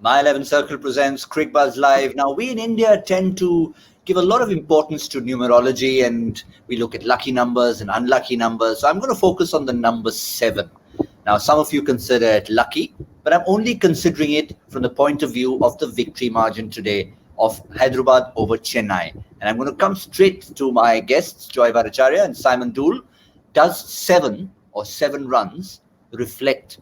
My 11 Circle presents Cricbuzz Live. Now, we in India tend to give a lot of importance to numerology, and we look at lucky numbers and unlucky numbers. So I'm going to focus on the number 7. Now, some of you consider it lucky, but I'm only considering it from the point of view of the victory margin today of Hyderabad over Chennai. And I'm going to come straight to my guests, Joy Bhattacharjya and Simon Doull. Does 7 or 7 runs reflect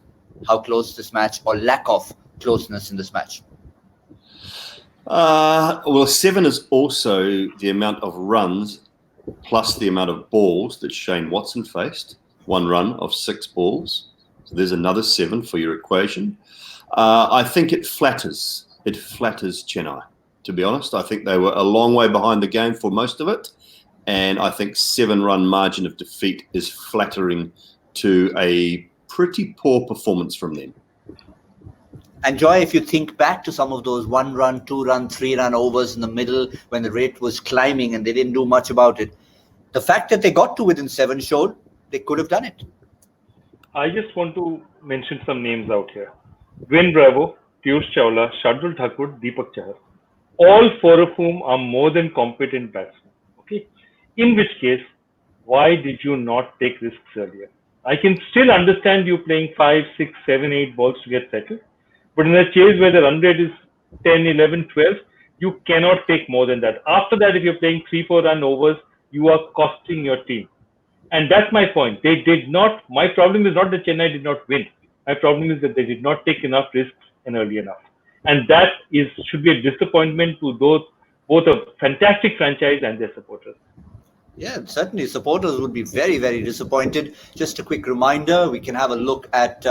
how close this match or lack of closeness in this match? Well, 7 is also the amount of runs plus the amount of balls that Shane Watson faced. 1 run of 6 balls. So there's another 7 for your equation. I think it flatters Chennai, to be honest. I think they were a long way behind the game for most of it. And I think 7-run margin of defeat is flattering to a pretty poor performance from them. And Joy, if you think back to some of those 1-run, 2-run, 3-run overs in the middle when the rate was climbing and they didn't do much about it, the fact that they got to within 7 showed they could have done it. I just want to mention some names out here. Gwen Bravo, Piyush Chawla, Shardul Thakur, Deepak Chahar. All 4 of whom are more than competent batsmen. Okay? In which case, why did you not take risks earlier? I can still understand you playing 5, 6, 7, 8 balls to get settled. But in a chase where the run rate is 10, 11, 12, you cannot take more than that. After that, if you're playing 3, 4 run overs, you are costing your team. And that's my point. They did not. My problem is not that Chennai did not win. My problem is that they did not take enough risks and early enough. And that should be a disappointment to both a fantastic franchise and their supporters. Yeah, certainly supporters would be very, very disappointed. Just a quick reminder, we can have a look at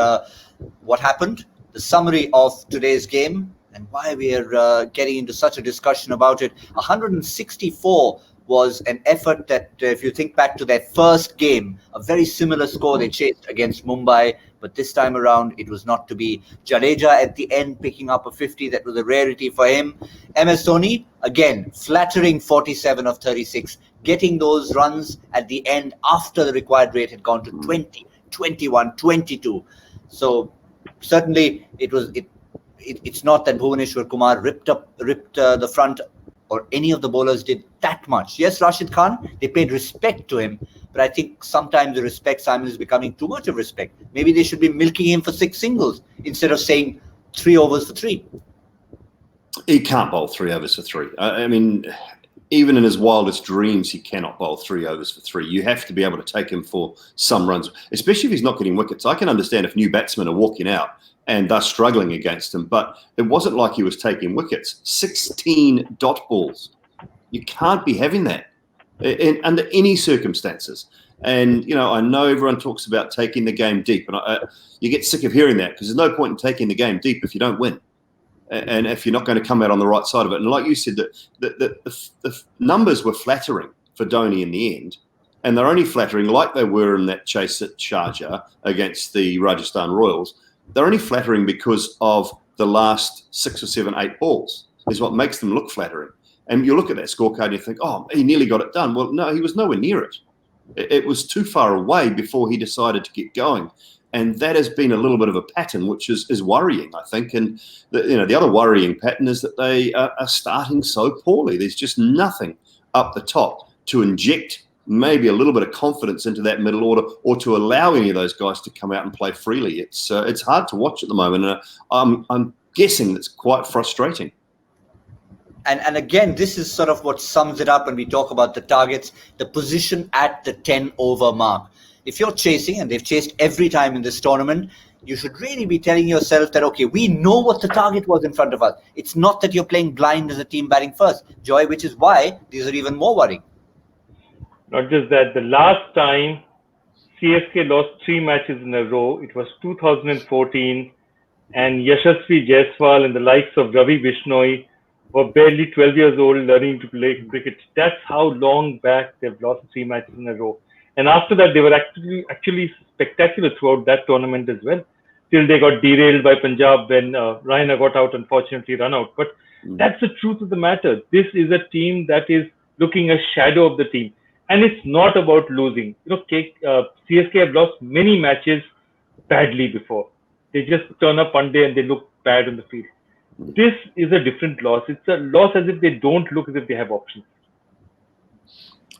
what happened, the summary of today's game, and why we are getting into such a discussion about it. 164 was an effort that, if you think back to their first game, a very similar score they chased against Mumbai, but this time around it was not to be. Jadeja at the end picking up a 50, that was a rarity for him. MS Dhoni, again, flattering 47 of 36, getting those runs at the end after the required rate had gone to 20, 21, 22. So certainly it's not that Bhuvaneshwar Kumar ripped the front, or any of the bowlers did that much. Yes, Rashid Khan, they paid respect to him, but I think sometimes the respect, Simon, is becoming too much of respect. Maybe they should be milking him for 6 singles instead of saying 3 overs for 3. He can't bowl 3 overs for 3. I mean, even in his wildest dreams, he cannot bowl 3 overs for 3. You have to be able to take him for some runs, especially if he's not getting wickets. I can understand if new batsmen are walking out and they're struggling against him, but it wasn't like he was taking wickets. 16 dot balls. You can't be having that under any circumstances. And, you know, I know everyone talks about taking the game deep, and you get sick of hearing that because there's no point in taking the game deep if you don't win. And if you're not going to come out on the right side of it. And like you said, the numbers were flattering for Dhoni in the end. And they're only flattering like they were in that chase at Sharjah against the Rajasthan Royals. They're only flattering because of the last 6 or 7, 8 balls is what makes them look flattering. And you look at that scorecard and you think, oh, he nearly got it done. Well, no, he was nowhere near it. It was too far away before he decided to get going. And that has been a little bit of a pattern, which is worrying, I think. And the other worrying pattern is that they are starting so poorly. There's just nothing up the top to inject maybe a little bit of confidence into that middle order, or to allow any of those guys to come out and play freely. It's hard to watch at the moment, and I'm guessing that's quite frustrating. And again, this is sort of what sums it up when we talk about the targets, the position at the 10-over mark. If you're chasing, and they've chased every time in this tournament, you should really be telling yourself that, okay, we know what the target was in front of us. It's not that you're playing blind as a team batting first, Joy, which is why these are even more worrying. Not just that, the last time CSK lost 3 matches in a row, it was 2014, and Yashasvi Jaiswal and the likes of Ravi Bishnoi were barely 12 years old learning to play cricket. That's how long back they've lost 3 matches in a row. And after that, they were actually spectacular throughout that tournament as well, till they got derailed by Punjab when Raina got out, unfortunately run out. But that's the truth of the matter. This is a team that is looking a shadow of the team. And it's not about losing. You know, CSK have lost many matches badly before. They just turn up one day and they look bad on the field. This is a different loss. It's a loss as if they don't look as if they have options.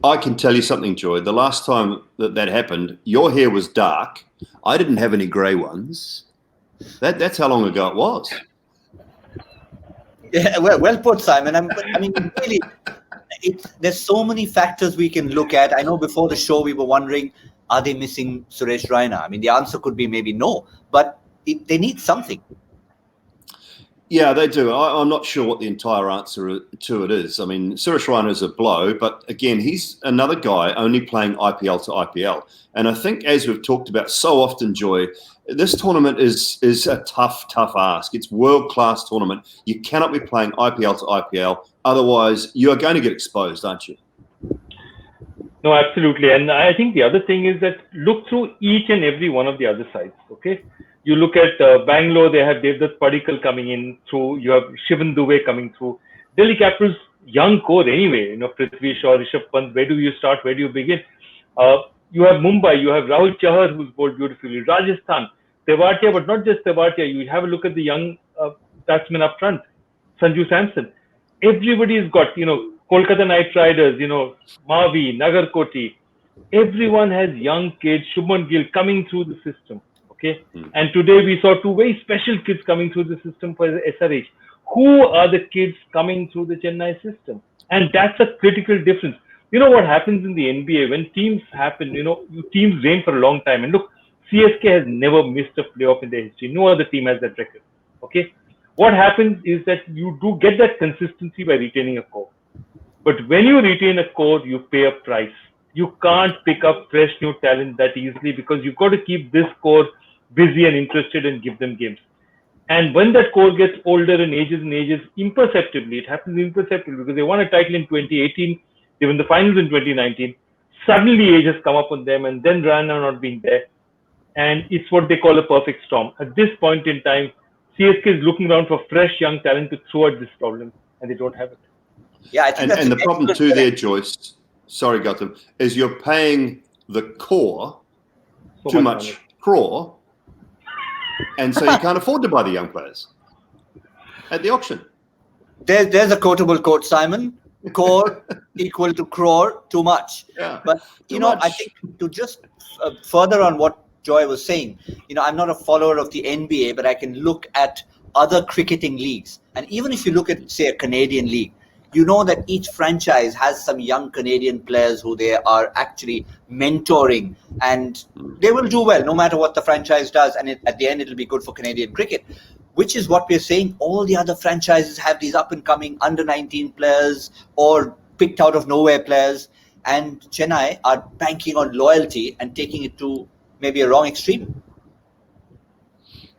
I can tell you something, Joy. The last time that happened, your hair was dark. I didn't have any grey ones. That's how long ago it was. Yeah, well put, Simon. I mean, really, there's so many factors we can look at. I know before the show we were wondering, are they missing Suresh Raina? I mean, the answer could be maybe no, but they need something. Yeah, they do. I'm not sure what the entire answer to it is. I mean, Suresh Raina is a blow, but again, he's another guy only playing IPL to IPL. And I think, as we've talked about so often, Joy, this tournament is a tough ask. It's world-class tournament. You cannot be playing IPL to IPL. Otherwise, you are going to get exposed, aren't you? No, absolutely. And I think the other thing is that look through each and every one of the other sides, okay? You look at Bangalore, they have Devdutt Padikkal coming in through. You have Shivan Dubey coming through. Delhi Capitals, young core anyway. You know, Prithvi Shaw, Rishabh Pant. Where do you start? Where do you begin? You have Mumbai. You have Rahul Chahar, who's bowled beautifully. Rajasthan, Tewatia, but not just Tewatia. You have a look at the young batsmen up front, Sanju Samson. Everybody's got, you know, Kolkata Knight Riders, you know, Mavi, Nagarkoti. Everyone has young kids, Shubman Gill coming through the system. Okay, and today we saw two very special kids coming through the system for SRH. Who are the kids coming through the Chennai system? And that's a critical difference. You know what happens in the NBA when teams happen, you know, teams reign for a long time. And look, CSK has never missed a playoff in their history. No other team has that record. Okay, what happens is that you do get that consistency by retaining a core. But when you retain a core, you pay a price. You can't pick up fresh new talent that easily because you've got to keep this core busy and interested and give them games. And when that core gets older and ages imperceptibly, it happens imperceptibly because they won a title in 2018, they won the finals in 2019. Suddenly age has come up on them and then Rana not being there. And it's what they call a perfect storm. At this point in time, CSK is looking around for fresh young talent to throw at this problem and they don't have it. Yeah, I think and the problem too there, Joyce, sorry Gautam, is you're paying the core so too much crore. And so you can't afford to buy the young players at the auction. There's a quotable quote, Simon. Core equal to crore, too much. Yeah, but, you know, I think to just further on what Joy was saying, you know, I'm not a follower of the NBA, but I can look at other cricketing leagues. And even if you look at, say, a Canadian league, you know that each franchise has some young Canadian players who they are actually mentoring, and they will do well no matter what the franchise does. And at the end, it'll be good for Canadian cricket, which is what we're saying. All the other franchises have these up-and-coming under-19 players or picked out of nowhere players, and Chennai are banking on loyalty and taking it to maybe a wrong extreme.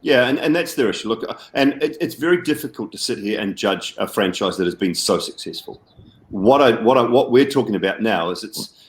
Yeah, and that's their issue. Look, and it's very difficult to sit here and judge a franchise that has been so successful. What we're talking about now is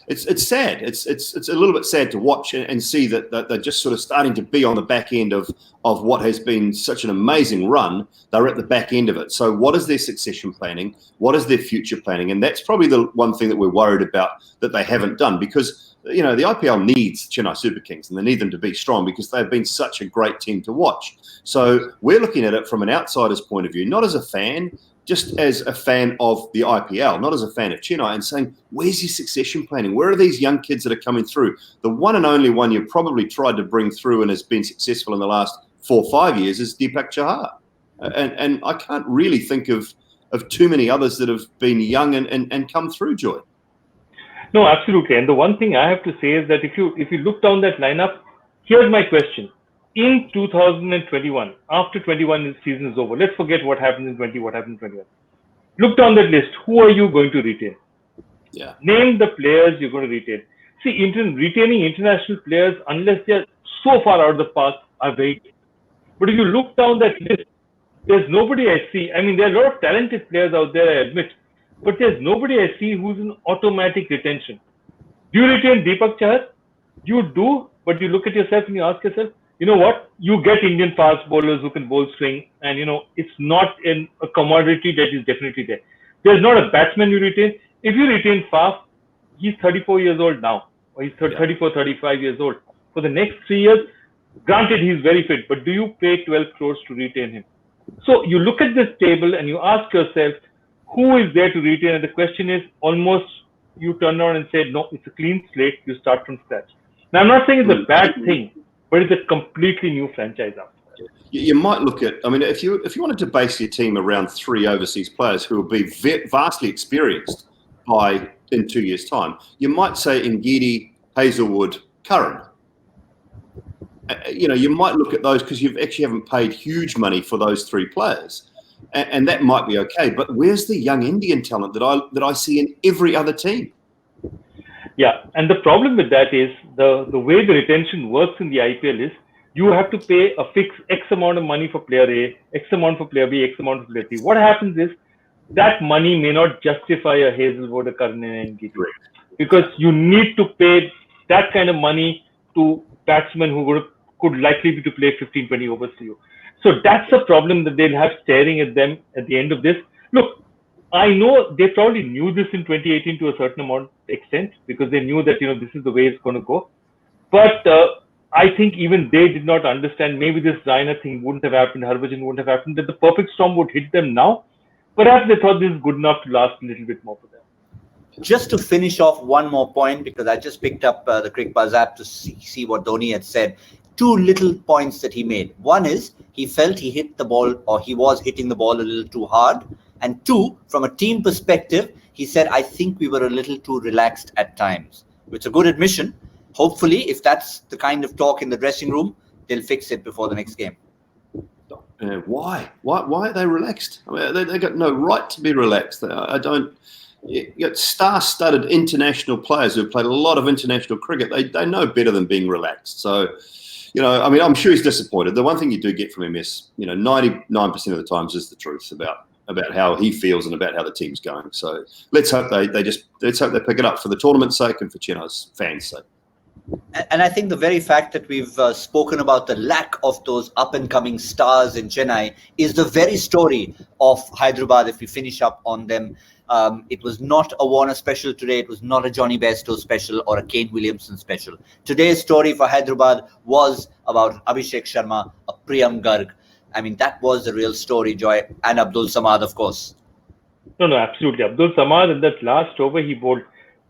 it's sad. It's a little bit sad to watch and see that they're just sort of starting to be on the back end of what has been such an amazing run. They're at the back end of it. So what is their succession planning? What is their future planning? And that's probably the one thing that we're worried about that they haven't done, because you know, the IPL needs Chennai Super Kings and they need them to be strong because they've been such a great team to watch. So we're looking at it from an outsider's point of view, not as a fan, just as a fan of the IPL, not as a fan of Chennai, and saying, where's your succession planning? Where are these young kids that are coming through? The one and only one you've probably tried to bring through and has been successful in the last 4 or 5 years is Deepak Chahar. And I can't really think of too many others that have been young and come through, Joy. No, absolutely. And the one thing I have to say is that if you look down that lineup, here's my question. In 2021, after 21 season is over, let's forget what happened in 20, what happened in 21. Look down that list. Who are you going to retain? Yeah. Name the players you're going to retain. See, retaining international players, unless they're so far out of the park, are very. But if you look down that list, there's nobody I see. I mean, there are a lot of talented players out there, I admit. But there's nobody I see who's an automatic retention. Do you retain Deepak Chahar? You do, but you look at yourself and you ask yourself, you know what? You get Indian fast bowlers who can bowl swing, and you know it's not a commodity that is definitely there. There's not a batsman you retain. If you retain Faf, he's 34 years old now, or he's 34, 35 years old. For the next 3 years, granted he's very fit, but do you pay 12 crores to retain him? So you look at this table and you ask yourself, who is there to retain? And the question is almost, you turn around and say, no, it's a clean slate. You start from scratch. Now, I'm not saying it's a bad thing, but it's a completely new franchise after that. You might look at, I mean, if you wanted to base your team around 3 overseas players who will be vastly experienced in 2 years' time, you might say Ngidi, Hazelwood, Curran. You might look at those because you actually haven't paid huge money for those 3 players, and that might be okay. But where's the young Indian talent that I see in every other team? Yeah, and the problem with that is the way the retention works in the IPL is you have to pay a fixed X amount of money for player A, X amount for player B, X amount for player C. What happens is that money may not justify a Hazelwood, a Curran, and Ngidi, because you need to pay that kind of money to batsmen who could likely be to play 15, 20 overs to you. So that's the problem that they'll have staring at them at the end of this. Look, I know they probably knew this in 2018 to a certain extent because they knew that, this is the way it's going to go. But I think even they did not understand, maybe this Raina thing wouldn't have happened, Harbhajan wouldn't have happened, that the perfect storm would hit them now. Perhaps they thought this is good enough to last a little bit more for them. Just to finish off one more point, because I just picked up the Cricbuzz app to see what Dhoni had said. 2 little points that he made. One is he felt he hit the ball, or he was hitting the ball a little too hard. And 2, from a team perspective, he said, I think we were a little too relaxed at times. It's a good admission. Hopefully, if that's the kind of talk in the dressing room, they'll fix it before the next game. Why? Why are they relaxed? I mean, they got no right to be relaxed. I don't. You got star-studded international players who've played a lot of international cricket. They know better than being relaxed. So, I mean, I'm sure he's disappointed. The one thing you do get from him is, 99% of the times is the truth about how he feels and about how the team's going. So let's hope they pick it up for the tournament's sake and for Chennai's fans' sake. And I think the very fact that we've spoken about the lack of those up-and-coming stars in Chennai is the very story of Hyderabad. If we finish up on them, it was not a Warner special today. It was not a Johnny Bairstow special or a Kane Williamson special. Today's story for Hyderabad was about Abhishek Sharma, a Priyam Garg. I mean, that was the real story, Joy, and Abdul Samad, of course. No, absolutely. Abdul Samad, in that last over he bowled,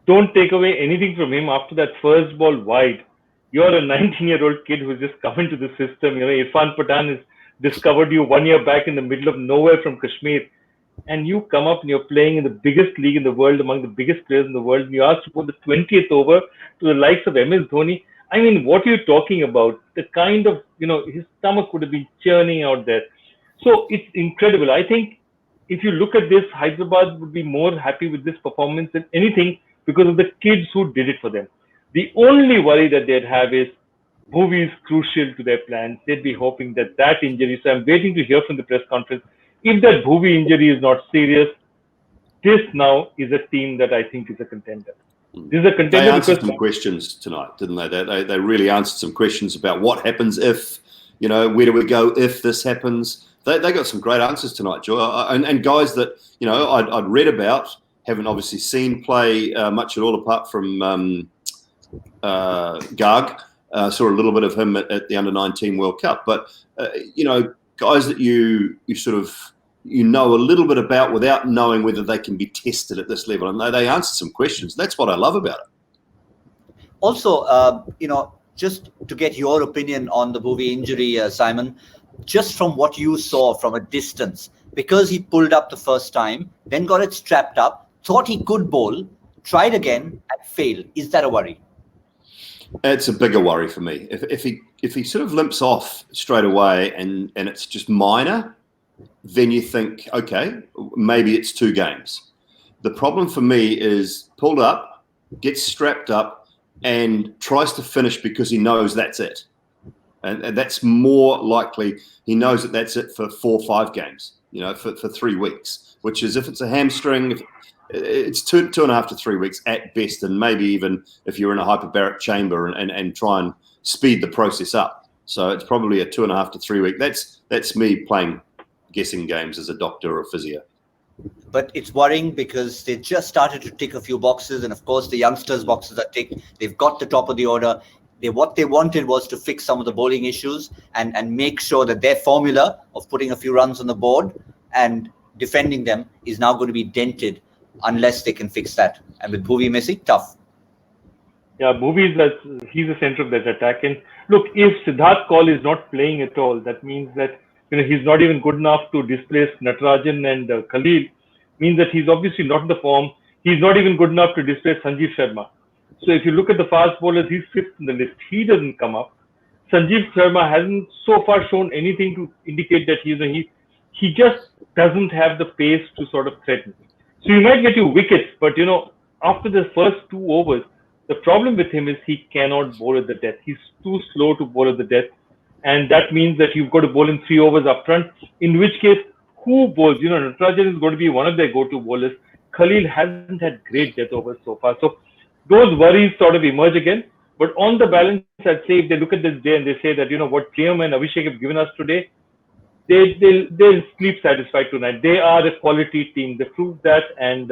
don't take away anything from him after that first ball wide. You're a 19-year-old kid who's just come into the system. Irfan Pathan has discovered you 1 year back in the middle of nowhere from Kashmir. And you come up and you're playing in the biggest league in the world, among the biggest players in the world. And you ask to put the 20th over to the likes of MS Dhoni. I mean, what are you talking about? The kind of, his stomach would have been churning out there. So it's incredible. I think if you look at this, Hyderabad would be more happy with this performance than anything because of the kids who did it for them. The only worry that they'd have is Bhuvi is crucial to their plans. They'd be hoping that injury. So I'm waiting to hear from the press conference. If that Bhuvi injury is not serious, this now is a team that I think is a contender. This is a contender. They answered some questions tonight, didn't they? They really answered some questions about what happens if, where do we go if this happens. They got some great answers tonight, Joy, and guys that I'd read about, haven't obviously seen play much at all apart from Garg. Saw a little bit of him at the Under-19 World Cup, but guys that you sort of a little bit about without knowing whether they can be tested at this level, and they answered some questions. That's what I love about it. Also, just to get your opinion on the Bhuvi injury, Simon, just from what you saw from a distance, because he pulled up the first time, then got it strapped up, thought he could bowl, tried again and failed. Is that a worry? It's a bigger worry for me. If he sort of limps off straight away and it's just minor, then you think, okay, maybe it's 2 games. The problem for me is pulled up, gets strapped up and tries to finish because he knows that's it. And that's more likely he knows that that's it for 4 or 5 games, for 3 weeks, which is if it's a hamstring, it's 2.5 to 3 weeks at best. And maybe even if you're in a hyperbaric chamber and try and speed the process up. So it's probably a 2.5 to 3 week. That's me playing guessing games as a doctor or a physio. But it's worrying because they just started to tick a few boxes. And of course, the youngsters' boxes are ticked. They've got the top of the order. what they wanted was to fix some of the bowling issues and make sure that their formula of putting a few runs on the board and defending them is now going to be dented unless they can fix that. And with Bhuvi missing, tough. Yeah, he's the center of that attack. And look, if Siddharth Kaul is not playing at all, that means that he's not even good enough to displace Natarajan and Khalil. Means that he's obviously not in the form. He's not even good enough to displace Sanjeev Sharma. So if you look at the fast bowlers, he's fifth in the list. He doesn't come up. Sanjeev Sharma hasn't so far shown anything to indicate that he just doesn't have the pace to sort of threaten. So you might get you wickets, but after the first 2 overs, the problem with him is he cannot bowl at the death. He's too slow to bowl at the death. And that means that you've got to bowl in 3 overs up front, in which case, who bowls? Natarajan is going to be one of their go-to bowlers. Khalil hasn't had great death overs so far. So those worries sort of emerge again. But on the balance, I'd say if they look at this day and they say that, what Priyam and Abhishek have given us today, they'll sleep satisfied tonight. They are a quality team. They proved that, and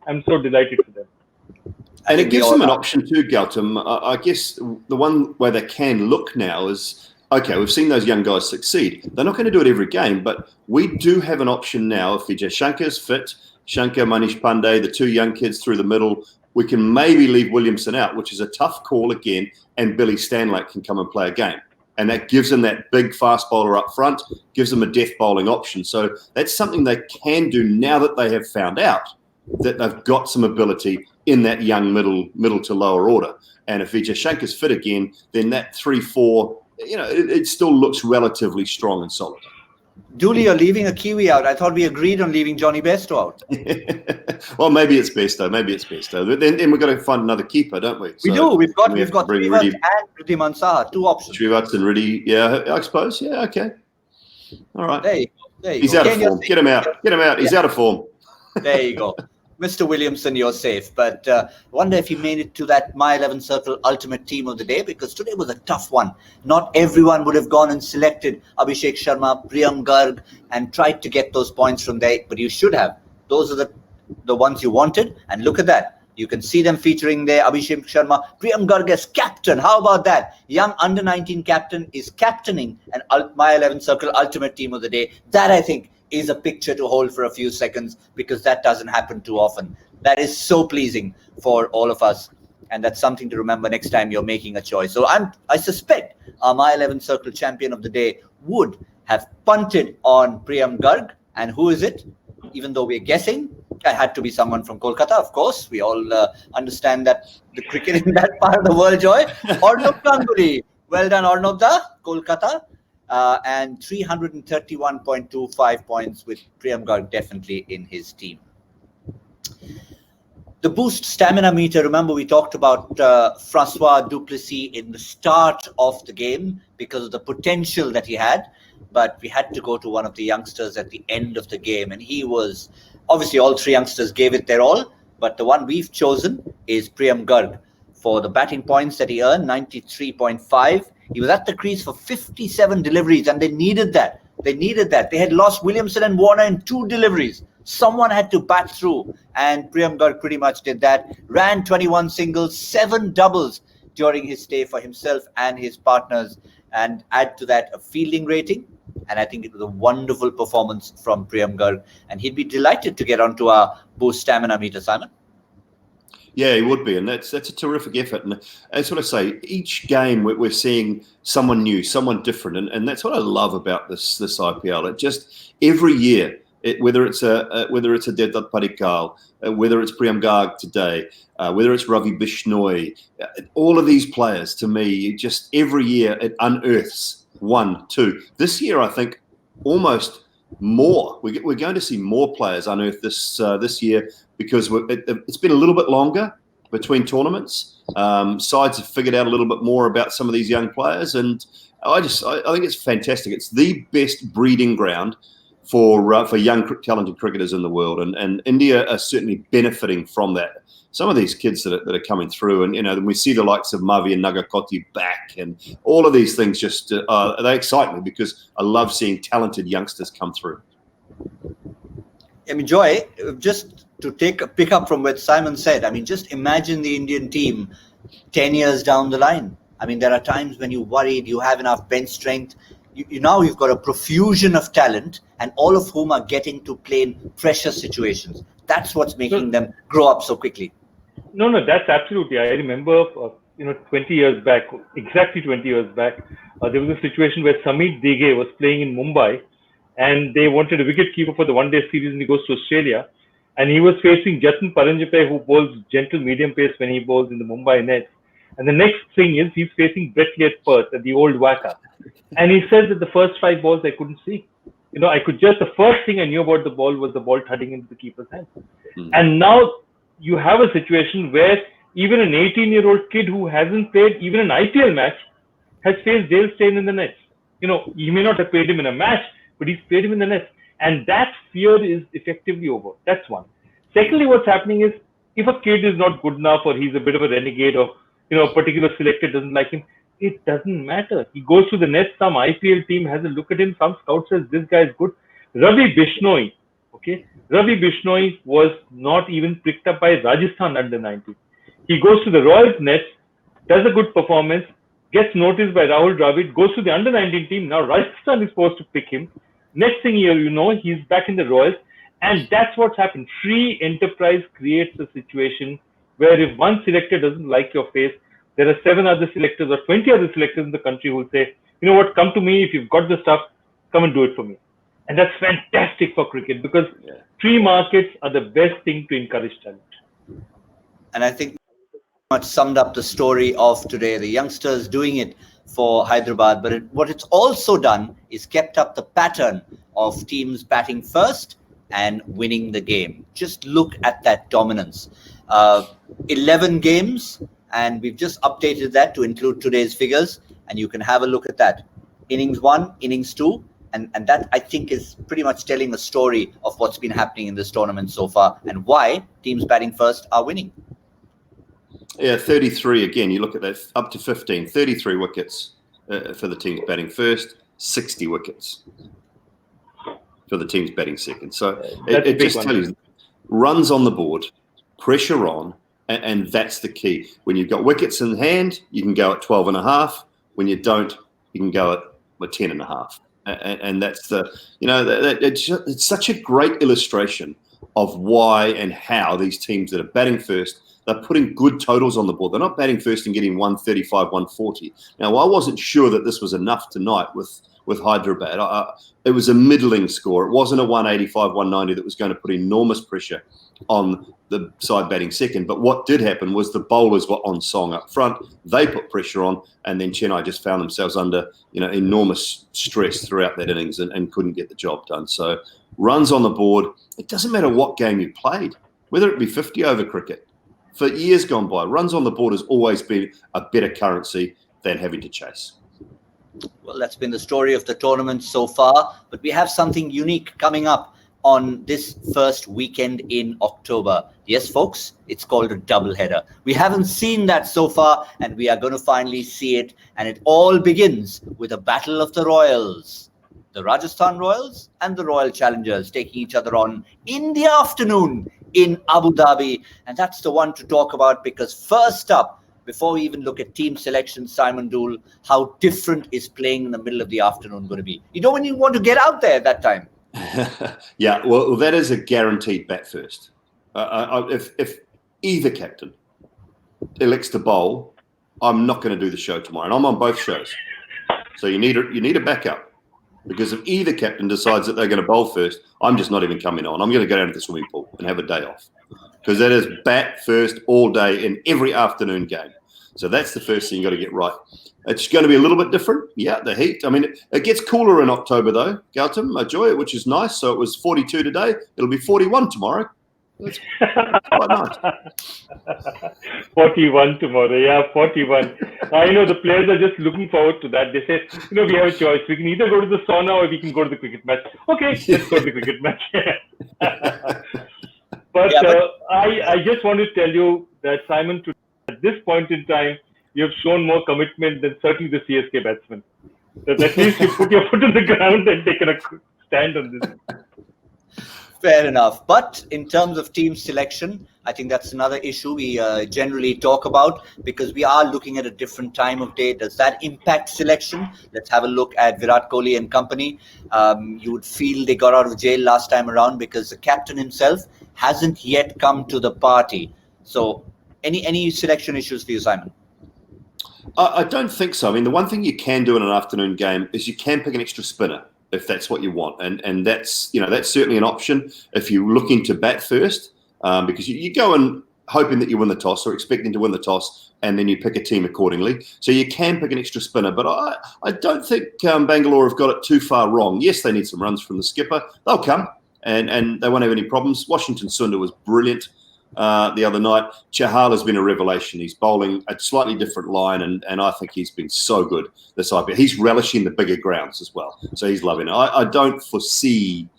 I'm so delighted for them. And it gives them an option too, Gautam. I guess the one way they can look now is, okay, we've seen those young guys succeed. They're not going to do it every game, but we do have an option now. If Vijay Shankar's fit, Shankar, Manish Pandey, the 2 young kids through the middle, we can maybe leave Williamson out, which is a tough call again, and Billy Stanlake can come and play a game. And that gives them that big fast bowler up front, gives them a death bowling option. So that's something they can do now that they have found out that they've got some ability in that young middle to lower order. And if Vijay Shankar's fit again, then that 3-4, it still looks relatively strong and solid. Dooley, you're leaving a Kiwi out. I thought we agreed on leaving Johnny Bairstow out. Well, maybe it's Bairstow. Then we've got to find another keeper, don't we? We do. We've got Srivat and Wriddhiman Saha, 2 options. Srivat and Riddhi, yeah, I suppose. Yeah, okay. All right. There you go. He's out of form. Get him out. He's out of form. There you go. Mr. Williamson, you're safe. But I wonder if he made it to that My 11 Circle Ultimate Team of the Day, because today was a tough one. Not everyone would have gone and selected Abhishek Sharma, Priyam Garg, and tried to get those points from there, but you should have. Those are the ones you wanted, and look at that. You can see them featuring there. Abhishek Sharma, Priyam Garg as captain. How about that? Young under-19 captain is captaining an My 11 Circle Ultimate Team of the Day. That, I think, is a picture to hold for a few seconds, because that doesn't happen too often. That is so pleasing for all of us, and that's something to remember next time you're making a choice. So I suspect our My 11 Circle champion of the day would have punted on Priyam Garg. And who is it? Even though we're guessing, it had to be someone from Kolkata, of course. We all understand that the cricket in that part of the world, Joy. Arnav Ganguly. Well done, Arnav da, Kolkata. And 331.25 points with Priyam Garg definitely in his team. The boost stamina meter, remember we talked about Francois Duplessis in the start of the game because of the potential that he had, but we had to go to one of the youngsters at the end of the game, and he was, obviously all 3 youngsters gave it their all, but the one we've chosen is Priyam Garg for the batting points that he earned, 93.5. He was at the crease for 57 deliveries, and they needed that. They had lost Williamson and Warner in 2 deliveries. Someone had to bat through, and Priyam Garg pretty much did that. Ran 21 singles, 7 doubles during his stay for himself and his partners, and add to that a fielding rating. And I think it was a wonderful performance from Priyam Garg, and he'd be delighted to get onto our boost stamina meter, Simon. Yeah, he would be, and that's a terrific effort. And that's what I say. Each game we're seeing someone new, someone different, and that's what I love about this IPL. It just every year, whether it's a Devdutt Padikkal, whether it's Priyam Garg today, whether it's Ravi Bishnoi, all of these players, to me, just every year it unearths 1, 2. This year, I think almost more. We're going to see more players unearth this year, because it's been a little bit longer between tournaments. Sides have figured out a little bit more about some of these young players, and I think it's fantastic. It's the best breeding ground for young talented cricketers in the world, and India are certainly benefiting from that. Some of these kids that are coming through, and we see the likes of Mavi and Nagakoti back, and all of these things just they excite me, because I love seeing talented youngsters come through. I mean, Joy, just to pick up from what Simon said, I mean, just imagine the Indian team 10 years down the line. I mean, there are times when you're worried you have enough bench strength. Now you've got a profusion of talent, and all of whom are getting to play in pressure situations. That's what's making them grow up so quickly. No, that's absolutely. I remember, 20 years back, exactly 20 years back, there was a situation where Samit Dege was playing in Mumbai, and they wanted a wicket keeper for the one-day series, and he goes to Australia, and he was facing Jatin Paranjape, who bowls gentle medium pace when he bowls in the Mumbai nets. And the next thing is he's facing Brett Perth at the old Wacker. And he said that the first 5 balls I couldn't see. The first thing I knew about the ball was the ball thudding into the keeper's hand. And now you have a situation where even an 18-year-old kid who hasn't played even an IPL match has faced Dale Steyn in the nets. He may not have played him in a match, but he's played him in the nets. And that fear is effectively over. That's one. Secondly, what's happening is if a kid is not good enough or he's a bit of a renegade or, a particular selector doesn't like him, it doesn't matter. He goes to the nets, some IPL team has a look at him, some scout says this guy is good. Ravi Bishnoi was not even picked up by Rajasthan under 19. He goes to the Royals nets, does a good performance, gets noticed by Rahul Dravid, goes to the under 19 team. Now Rajasthan is supposed to pick him. Next thing he's back in the Royals. And that's what's happened. Free enterprise creates a situation where if one selector doesn't like your face, there are 7 other selectors or 20 other selectors in the country who will say, you know what, come to me. If you've got the stuff, come and do it for me. And that's fantastic for cricket because free markets are the best thing to encourage talent. And I think much summed up the story of today, the youngsters doing it for Hyderabad. But what it's also done is kept up the pattern of teams batting first and winning the game. Just look at that dominance. 11 games, and we've just updated that to include today's figures, and you can have a look at that. Innings 1, innings 2, and that I think is pretty much telling a story of what's been happening in this tournament so far and why teams batting first are winning. Yeah, 33 again. You look at that, up to 15, 33 wickets for the teams batting first, 60 wickets for the teams batting second. So it just tells you runs on the board, pressure on, and that's the key. When you've got wickets in hand, you can go at 12 and a half. When you don't, you can go at 10 and a half. And that's it's such a great illustration of why and how these teams that are batting first, they're putting good totals on the board. They're not batting first and getting 135, 140. Now, I wasn't sure that this was enough tonight with Hyderabad. It was a middling score. It wasn't a 185, 190 that was going to put enormous pressure on the side batting second. But what did happen was the bowlers were on song up front. They put pressure on, and then Chennai just found themselves under enormous stress throughout that innings and couldn't get the job done. So runs on the board. It doesn't matter what game you played, whether it be 50 over cricket. For years gone by, runs on the board has always been a better currency than having to chase. Well, that's been the story of the tournament so far, but we have something unique coming up on this first weekend in October. Yes, folks, it's called a doubleheader. We haven't seen that so far, and we are going to finally see it. And it all begins with a battle of the Royals. The Rajasthan Royals and the Royal Challengers taking each other on in the afternoon in Abu Dhabi. And that's the one to talk about because first up, before we even look at team selection, Simon Doull, how different is playing in the middle of the afternoon going to be? You know when you want to get out there at that time. Yeah, well, that is a guaranteed bat first. If either captain elects to bowl, I'm not going to do the show tomorrow, and I'm on both shows. So you need a backup because if either captain decides that they're going to bowl first, I'm just not even coming on. I'm going to go down to the swimming pool and have a day off because that is bat first all day in every afternoon game. So that's the first thing you got to get right. It's going to be a little bit different. Yeah, the heat. I mean, it gets cooler in October, though, Gautam, Joy, which is nice. So it was 42 today. It'll be 41 tomorrow. That's quite nice. 41 tomorrow. Yeah, 41. I know the players are just looking forward to that. They say, we have a choice. We can either go to the sauna or we can go to the cricket match. Okay, let's go to the cricket match. But I just want to tell you that, Simon, at this point in time, you have shown more commitment than certainly the CSK batsman. That at least you put your foot on the ground and taken a stand on this. Fair enough. But in terms of team selection, I think that's another issue we generally talk about because we are looking at a different time of day. Does that impact selection? Let's have a look at Virat Kohli and company. You would feel they got out of jail last time around because the captain himself hasn't yet come to the party. So any selection issues for you, Simon? I don't think so. I mean, the one thing you can do in an afternoon game is you can pick an extra spinner if that's what you want, and that's that's certainly an option if you're looking to bat first, because you go in hoping that you win the toss or expecting to win the toss, and then you pick a team accordingly. So you can pick an extra spinner, but I don't think Bangalore have got it too far wrong. Yes, they need some runs from the skipper. They'll come, and they won't have any problems. Washington Sundar was brilliant the other night. Chahal has been a revelation. He's bowling a slightly different line, and I think he's been so good this IPL. He's relishing the bigger grounds as well, so he's loving it. I don't foresee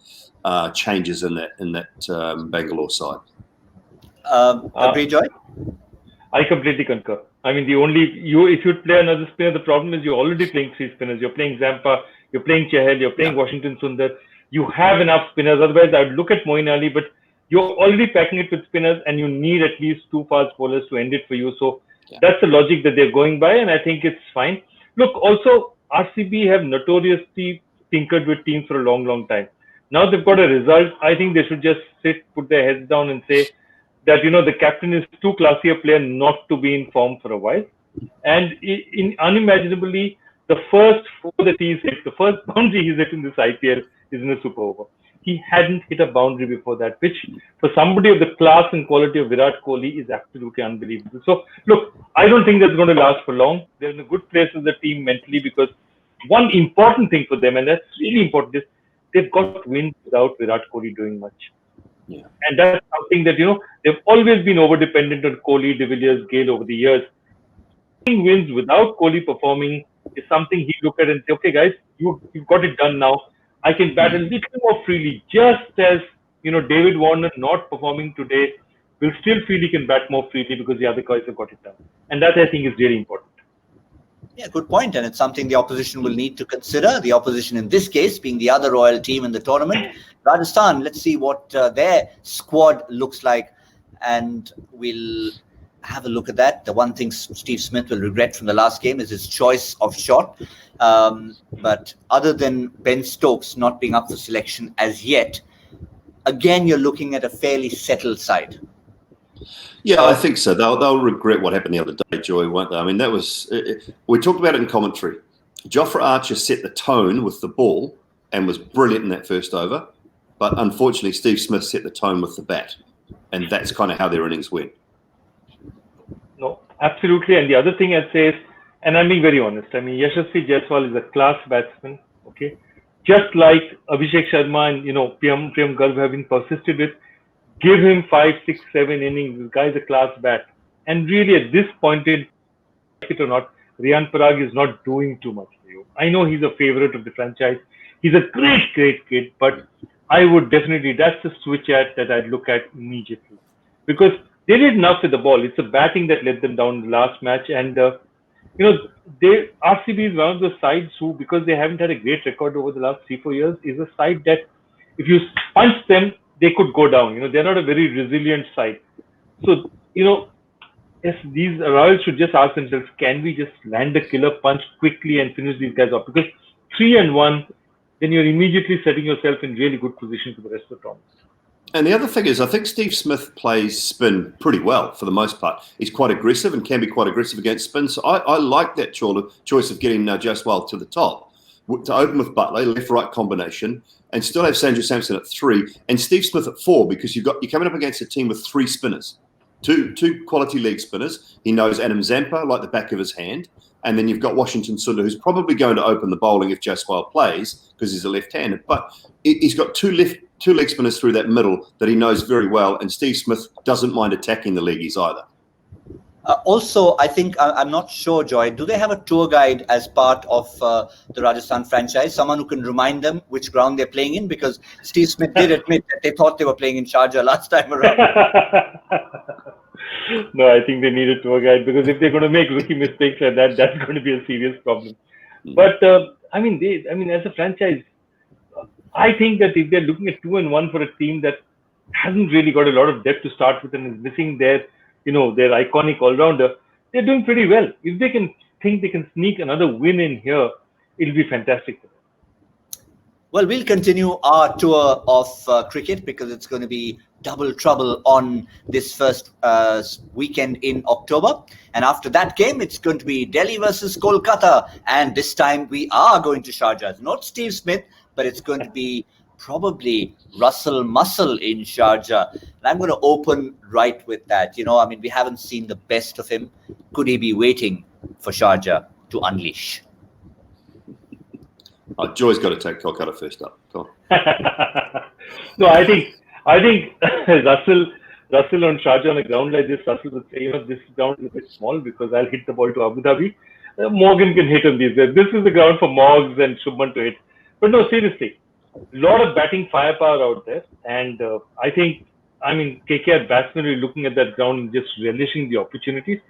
changes in that Bangalore side. Agree, Joy? I completely concur. I mean, if you play another spinner, the problem is you're already playing three spinners. You're playing Zampa, you're playing Chahal, you're playing Washington Sundar. You have enough spinners. Otherwise, I'd look at Moeen Ali, but you're already packing it with spinners, and you need at least two fast bowlers to end it for you. So that's the logic that they're going by, and I think it's fine. Look, also, RCB have notoriously tinkered with teams for a long, long time. Now they've got a result. I think they should just put their heads down and say that, the captain is too classy a player not to be in form for a while. And unimaginably, the first four that he's hit, the first boundary he's hit in this IPL is in a super over. He hadn't hit a boundary before that, which for somebody of the class and quality of Virat Kohli is absolutely unbelievable. So, look, I don't think that's going to last for long. They're in a good place as a team mentally because one important thing for them, and that's really important, is they've got wins without Virat Kohli doing much. Yeah. And that's something that, they've always been over-dependent on Kohli, De Villiers, Gale over the years. Getting wins without Kohli performing is something he look at and say, okay, guys, you've got it done now. I can bat a little more freely, just as, David Warner not performing today will still feel he can bat more freely because the other guys have got it done. And that, I think, is really important. Yeah, good point. And it's something the opposition will need to consider. The opposition in this case being the other royal team in the tournament, Rajasthan. Let's see what their squad looks like. And we'll have a look at that. The one thing Steve Smith will regret from the last game is his choice of shot. But other than Ben Stokes not being up for selection as yet, again, you're looking at a fairly settled side. Yeah, I think so. They'll regret what happened the other day, Joy, won't they? I mean, we talked about it in commentary. Jofra Archer set the tone with the ball and was brilliant in that first over. But unfortunately, Steve Smith set the tone with the bat. And that's kind of how their innings went. No, absolutely. And the other thing I'd say is, and I'm being very honest, I mean, Yashasvi Jaiswal is a class batsman, okay? Just like Abhishek Sharma and, Priyam Garg have been persisted with, give him 5, 6, 7 innings. This guy's a class bat. And really, at this point in, like it or not, Riyan Parag is not doing too much for you. I know he's a favorite of the franchise. He's a great, great kid, but I would definitely, that's the switch that I'd look at immediately. Because they did enough with the ball. It's the batting that let them down the last match. And, RCB is one of the sides who, because they haven't had a great record over the last 3-4 years, is a side that if you punch them, they could go down. They're not a very resilient side. So, yes, these Royals should just ask themselves, can we just land a killer punch quickly and finish these guys off? Because 3-1, then you're immediately setting yourself in really good position for the rest of the tournament. And the other thing is, I think Steve Smith plays spin pretty well for the most part. He's quite aggressive and can be quite aggressive against spin. So I like that choice of getting Jaiswal to the top, to open with Butler, left-right combination, and still have Sanju Samson at 3 and Steve Smith at 4 because you're coming up against a team with 3 spinners, two quality leg spinners. He knows Adam Zampa like the back of his hand. And then you've got Washington Sundar, who's probably going to open the bowling if Jaiswal plays because he's a left-handed. But he's got two leg spinners through that middle that he knows very well, and Steve Smith doesn't mind attacking the leggies either. Also, I think, I'm not sure, Joy, do they have a tour guide as part of the Rajasthan franchise? Someone who can remind them which ground they're playing in? Because Steve Smith did admit that they thought they were playing in Sharjah last time around. No, I think they need a tour guide because if they're going to make rookie mistakes like that, that's going to be a serious problem. But, as a franchise, I think that if they're looking at 2-1 for a team that hasn't really got a lot of depth to start with and is missing their iconic all-rounder, they're doing pretty well. If they can think they can sneak another win in here, it'll be fantastic. Well, we'll continue our tour of cricket because it's going to be double trouble on this first weekend in October. And after that game, it's going to be Delhi versus Kolkata. And this time we are going to Sharjah. It's not Steve Smith, but it's going to be probably Russell Muscle in Sharjah. And I'm going to open right with that. We haven't seen the best of him. Could he be waiting for Sharjah to unleash? Joy's got to take Kolkata first up. Go on. No, I think Russell on Sharjah on a ground like this, Russell would say, this ground is a bit small because I'll hit the ball to Abu Dhabi. Morgan can hit on these. This is the ground for Moggs and Shubman to hit. But no, seriously, a lot of batting firepower out there. And I think, KKR batsmen will be looking at that ground and just relishing the opportunities.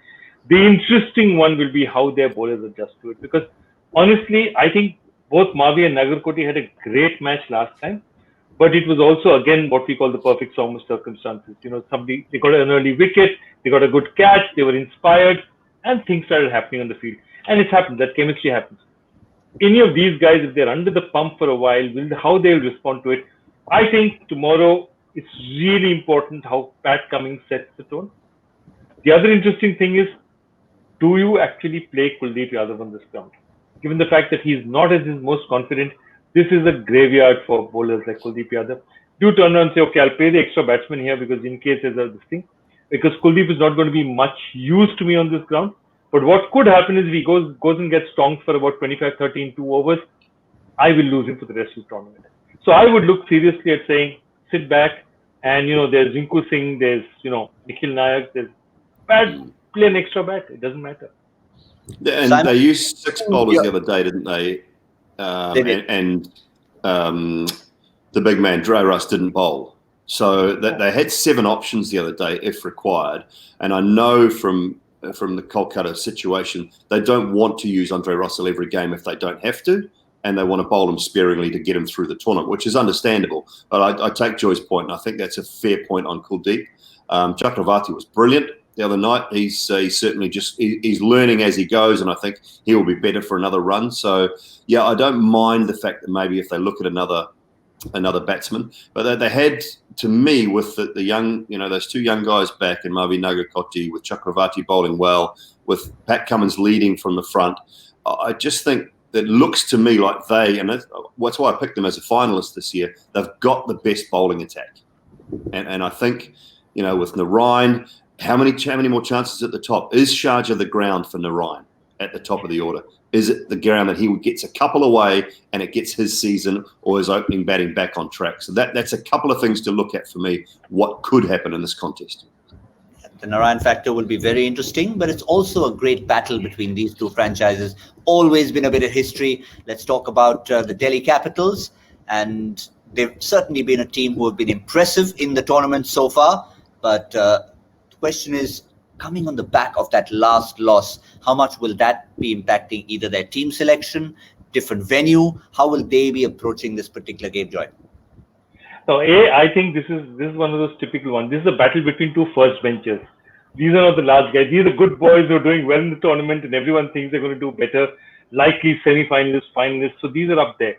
The interesting one will be how their bowlers adjust to it. Because honestly, I think both Mavi and Nagarkoti had a great match last time. But it was also, again, what we call the perfect storm of circumstances. They got an early wicket, they got a good catch, they were inspired, and things started happening on the field. And it's happened, that chemistry happens. Any of these guys, if they're under the pump for a while, how they'll respond to it. I think tomorrow it's really important how Pat Cummins sets the tone. The other interesting thing is, do you actually play Kuldeep Yadav on this ground? Given the fact that he's not as his most confident, this is a graveyard for bowlers like Kuldeep Yadav. Do turn around and say, okay, I'll play the extra batsman here because in case there's this thing. Because Kuldeep is not going to be much use to me on this ground. But what could happen is if he goes and gets stonked for about 25, 13, 2 overs, I will lose him for the rest of the tournament. So I would look seriously at saying, sit back and, there's Rinku Singh, there's, Nikhil Nayak, there's play an extra bat. It doesn't matter. Yeah, and Simon, they used 6 bowlers the other day, didn't they? They did. And the big man, Dre Russ, didn't bowl. So they had 7 options the other day if required. And I know from the Kolkata situation, they don't want to use Andre Russell every game if they don't have to. And they want to bowl him sparingly to get him through the tournament, which is understandable. But I take Joy's point, and I think that's a fair point on Kuldeep. Chakravarti was brilliant the other night. He's certainly he's learning as he goes, and I think he will be better for another run. So, yeah, I don't mind the fact that maybe if they look at another batsman, but they had, to me, with the young, those 2 young guys back in Mavi Nagarkoti, with Chakravarti bowling well, with Pat Cummins leading from the front, I just think that looks to me like and that's why I picked them as a finalist this year, they've got the best bowling attack. And I think, with Narayan, how many more chances at the top? Is Sharjah the ground for Narayan at the top of the order? Is it the ground that he gets a couple away and it gets his season or his opening batting back on track? So that's a couple of things to look at for me, what could happen in this contest. The Narayan factor will be very interesting, but it's also a great battle between these 2 franchises. Always been a bit of history. Let's talk about the Delhi Capitals. And they've certainly been a team who have been impressive in the tournament so far. But the question is, coming on the back of that last loss, how much will that be impacting either their team selection, different venue? How will they be approaching this particular game, Joy? So, I think this is one of those typical ones. This is a battle between 2 first benches. These are not the large guys. These are the good boys who are doing well in the tournament, and everyone thinks they're going to do better, likely semi-finalists, finalists. So these are up there.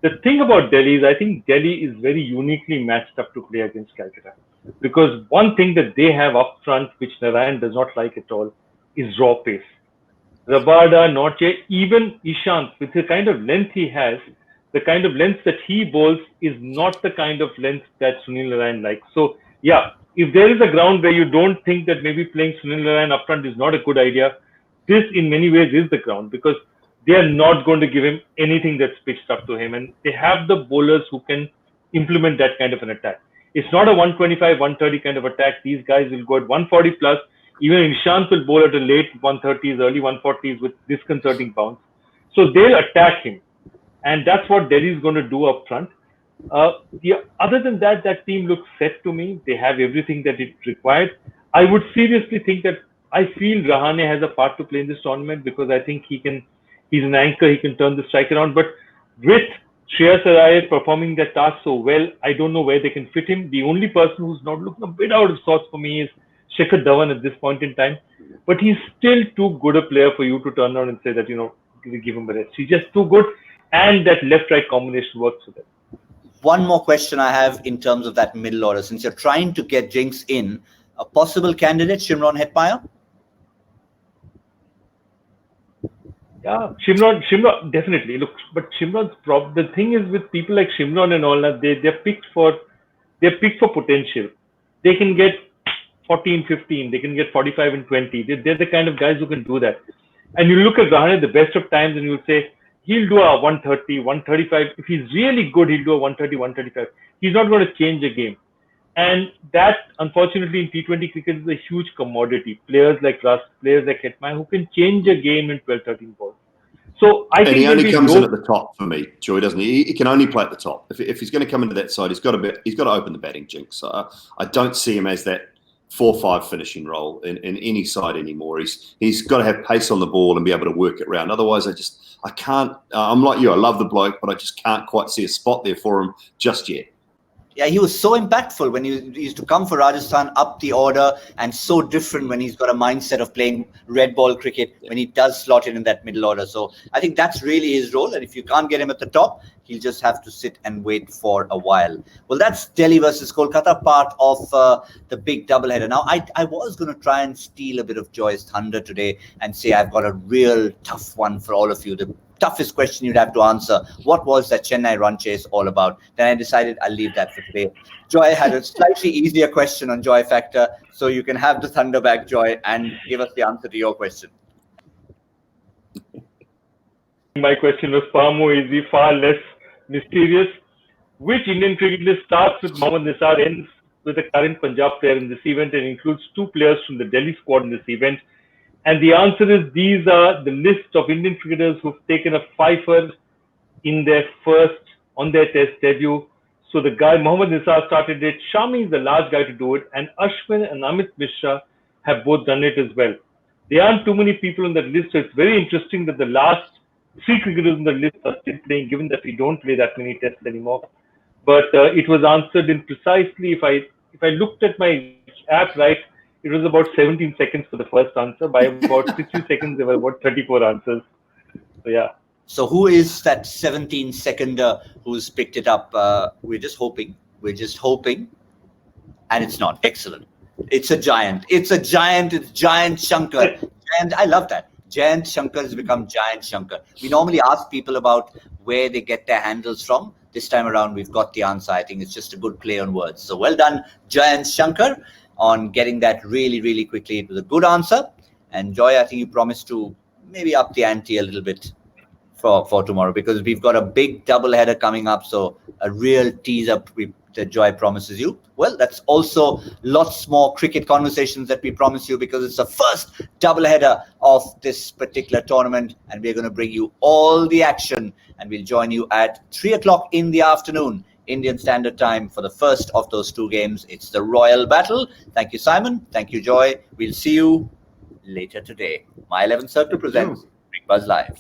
The thing about Delhi is I think Delhi is very uniquely matched up to play against Calcutta. Because one thing that they have up front, which Narayan does not like at all, is raw pace. Rabada, Norche, even Ishant, with the kind of length he has, the kind of length that he bowls is not the kind of length that Sunil Narayan likes. So, yeah, if there is a ground where you don't think that maybe playing Sunil Narayan up front is not a good idea, this in many ways is the ground because they are not going to give him anything that's pitched up to him. And they have the bowlers who can implement that kind of an attack. It's not a 125, 130 kind of attack. These guys will go at 140 plus. Even Ishant will bowl at a late 130s, early 140s with disconcerting bounce. So they'll attack him. And that's what Delhi is going to do up front. Other than that, that team looks set to me. They have everything that it required. I would seriously think that I feel Rahane has a part to play in this tournament because I think he's an anchor. He can turn the strike around. But with Shreyas Iyer is performing their task so well. I don't know where they can fit him. The only person who's not looking a bit out of sorts for me is Shikhar Dhawan at this point in time. But he's still too good a player for you to turn around and say that, give him a rest. He's just too good, and that left-right combination works with him. One more question I have in terms of that middle order. Since you're trying to get Jinx in, a possible candidate, Shimron Hetmyer? Yeah, Shimron definitely. Look, but Shimron's the thing is with people like Shimron and all that, they're picked for potential. They can get 40 and 15, they can get 45 and 20. They're the kind of guys who can do that. And you look at Rahane at the best of times and you'll say, he'll do a 130, 135. If he's really good, he'll do a 130, 135. He's not going to change a game. And that, unfortunately, in T20 cricket is a huge commodity. Players like Russ, players like Hetmyer, who can change a game in 12, 13 balls. So I think he only comes in at the top for me, Joy, doesn't he? He can only play at the top. If he's going to come into that side, he's got to open the batting, Jinx. So I don't see him as that 4-5 finishing role in any side anymore. He's got to have pace on the ball and be able to work it round. Otherwise, I can't. I'm like you. I love the bloke, but I just can't quite see a spot there for him just yet. Yeah, he was so impactful when he used to come for Rajasthan up the order, and so different when he's got a mindset of playing red ball cricket when he does slot in that middle order. So I think that's really his role. And if you can't get him at the top, he'll just have to sit and wait for a while. Well, that's Delhi versus Kolkata, part of the big doubleheader. Now, I was going to try and steal a bit of Joy's thunder today and say I've got a real tough one for all of you. The toughest question you'd have to answer. What was that Chennai run chase all about? Then I decided I'll leave that for today. Joy had a slightly easier question on Joy Factor, so you can have the thunder back, Joy, and give us the answer to your question. My question was far more easy, far less mysterious. Which Indian cricket list starts with Mohammad Nisar, ends with a current Punjab player in this event, and includes 2 players from the Delhi squad in this event? And the answer is these are the list of Indian cricketers who've taken a fifer on their test debut. So the guy, Mohammad Nisar, started it. Shami is the last guy to do it. And Ashwin and Amit Mishra have both done it as well. There aren't too many people on that list. So it's very interesting that the last 3 cricketers on the list are still playing, given that we don't play that many tests anymore. But it was answered in precisely, if I looked at my app right, it was about 17 seconds for the first answer. By about 60 seconds, there were about 34 answers. So, yeah. So who is that 17-seconder who's picked it up? We're just hoping. And it's not. Excellent. It's a giant. It's Giant Shankar. And I love that. Giant Shankar has become Giant Shankar. We normally ask people about where they get their handles from. This time around, we've got the answer. I think it's just a good play on words. So well done, Giant Shankar, on getting that really, really quickly. It was a good answer. And Joy, I think you promised to maybe up the ante a little bit for tomorrow, because we've got a big doubleheader coming up. So a real teaser that Joy promises you. Well, that's also lots more cricket conversations that we promise you, because it's the first doubleheader of this particular tournament, and we're going to bring you all the action, and we'll join you at 3 o'clock in the afternoon, Indian Standard Time, for the first of those 2 games. It's the Royal Battle. Thank you, Simon. Thank you, Joy. We'll see you later today. My 11 Circle presents Cricbuzz Live.